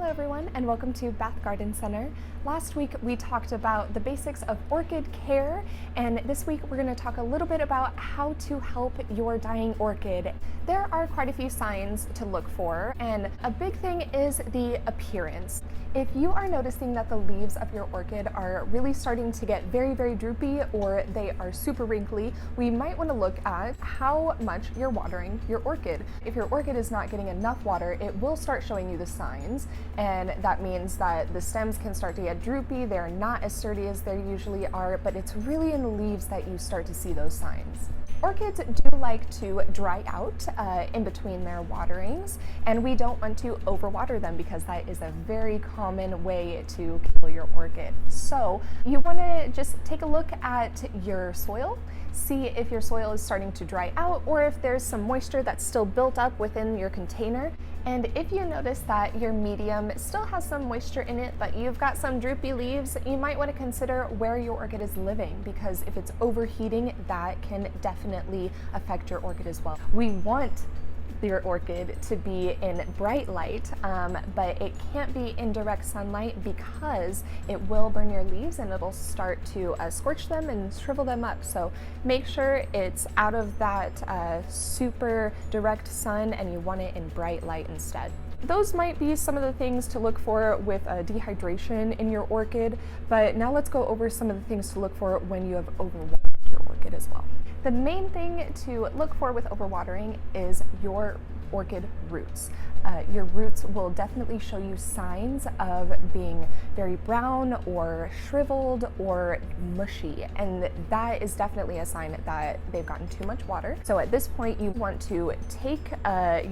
Hello everyone, and welcome to Bath Garden Center. Last week we talked about the basics of orchid care, and this week we're going to talk a little bit about how to help your dying orchid. There are quite a few signs to look for, and a big thing is the appearance. If you are noticing that the leaves of your orchid are really starting to get very droopy, or they are super wrinkly, we might want to look at how much you're watering your orchid. If your orchid is not getting enough water, it will start showing you the signs, and that means that the stems can start to get droopy. They're not as sturdy as they usually are, but it's really in the leaves that you start to see those signs. Orchids do like to dry out in between their waterings, and we don't want to overwater them because that is a very common way to kill your orchid. So you want to just take a look at your soil, see if your soil is starting to dry out or if there's some moisture that's still built up within your container. And if you notice that your medium still has some moisture in it, but you've got some droopy leaves, you might want to consider where your orchid is living, because if it's overheating, that can definitely affect your orchid as well. We want your orchid to be in bright light, but it can't be in direct sunlight because it will burn your leaves and it'll start to scorch them and shrivel them up. So make sure it's out of that super direct sun, and you want it in bright light instead. Those might be some of the things to look for with dehydration in your orchid, but now let's go over some of the things to look for when you have overwatered your orchid as well. The main thing to look for with overwatering is your orchid roots. Your roots will definitely show you signs of being very brown or shriveled or mushy, and that is definitely a sign that they've gotten too much water. So at this point you want to take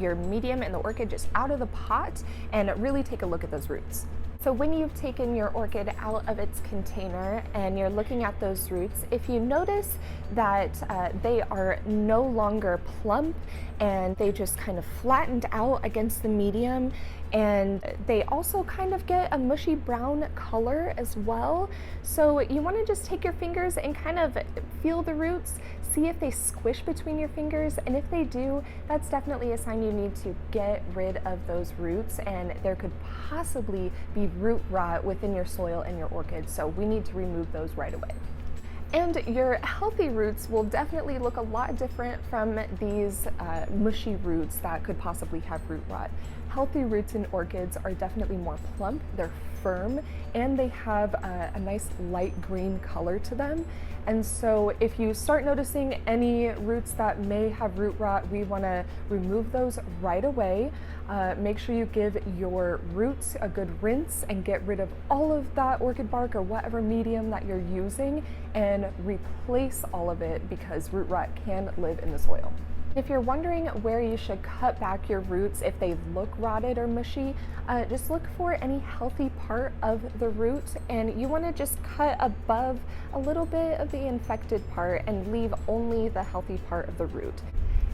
your medium and the orchid just out of the pot and really take a look at those roots. So when you've taken your orchid out of its container and you're looking at those roots, if you notice that they are no longer plump and they just kind of flattened out against the medium, and they also kind of get a mushy brown color as well. So you want to just take your fingers and kind of feel the roots, see if they squish between your fingers, and if they do, that's definitely a sign you need to get rid of those roots, and there could possibly be root rot within your soil and your orchid, so we need to remove those right away. And your healthy roots will definitely look a lot different from these mushy roots that could possibly have root rot. Healthy roots in orchids are definitely more plump, they're firm, and they have a nice light green color to them. And so if you start noticing any roots that may have root rot, we want to remove those right away. Make sure you give your roots a good rinse and get rid of all of that orchid bark or whatever medium that you're using, and replace all of it because root rot can live in the soil. If you're wondering where you should cut back your roots if they look rotted or mushy, just look for any healthy part of the root, and you want to just cut above a little bit of the infected part and leave only the healthy part of the root.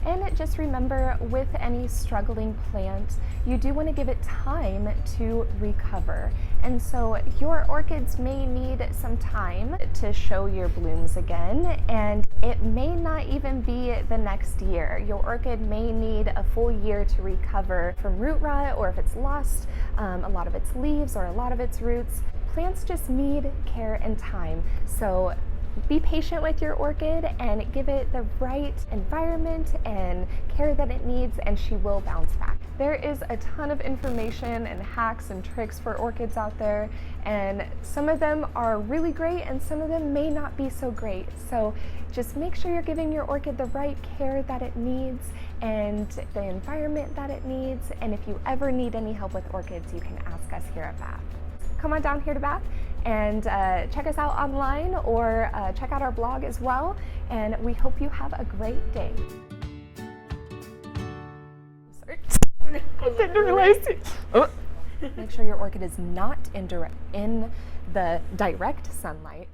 And just remember, with any struggling plant, you do want to give it time to recover. And so your orchids may need some time to show your blooms again, and it may not even be the next year. Your orchid may need a full year to recover from root rot, or if it's lost a lot of its leaves or a lot of its roots. Plants just need care and time. So be patient with your orchid and give it the right environment and care that it needs, and she will bounce back. There is a ton of information and hacks and tricks for orchids out there, and some of them are really great and some of them may not be so great. So just make sure you're giving your orchid the right care that it needs and the environment that it needs. And if you ever need any help with orchids, you can ask us here at Bath. Come on down here to Bath and check us out online, or check out our blog as well, and we hope you have a great day. Sorry. I didn't realize it. Make sure your orchid is not in the direct sunlight.